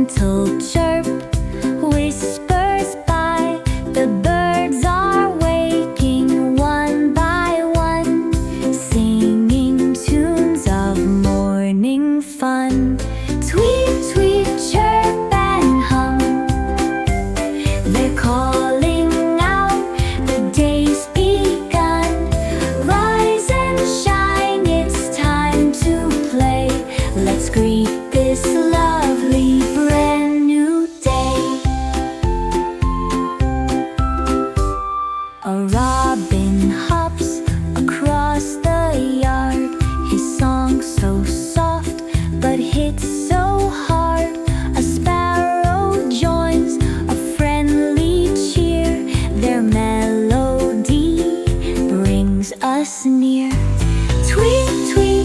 gentle chirp whispers by. The birds are waking one by one, singing tunes of morning fun. Tweet, tweet, chirp and hum, they're calling out, the day's begun. Rise and shine, it's time to play. Let's greet this lovely brand new day. A robin hops across the yard, his song so soft but hits so hard. A sparrow joins a friendly cheer, their melody brings us near. Tweet, tweet,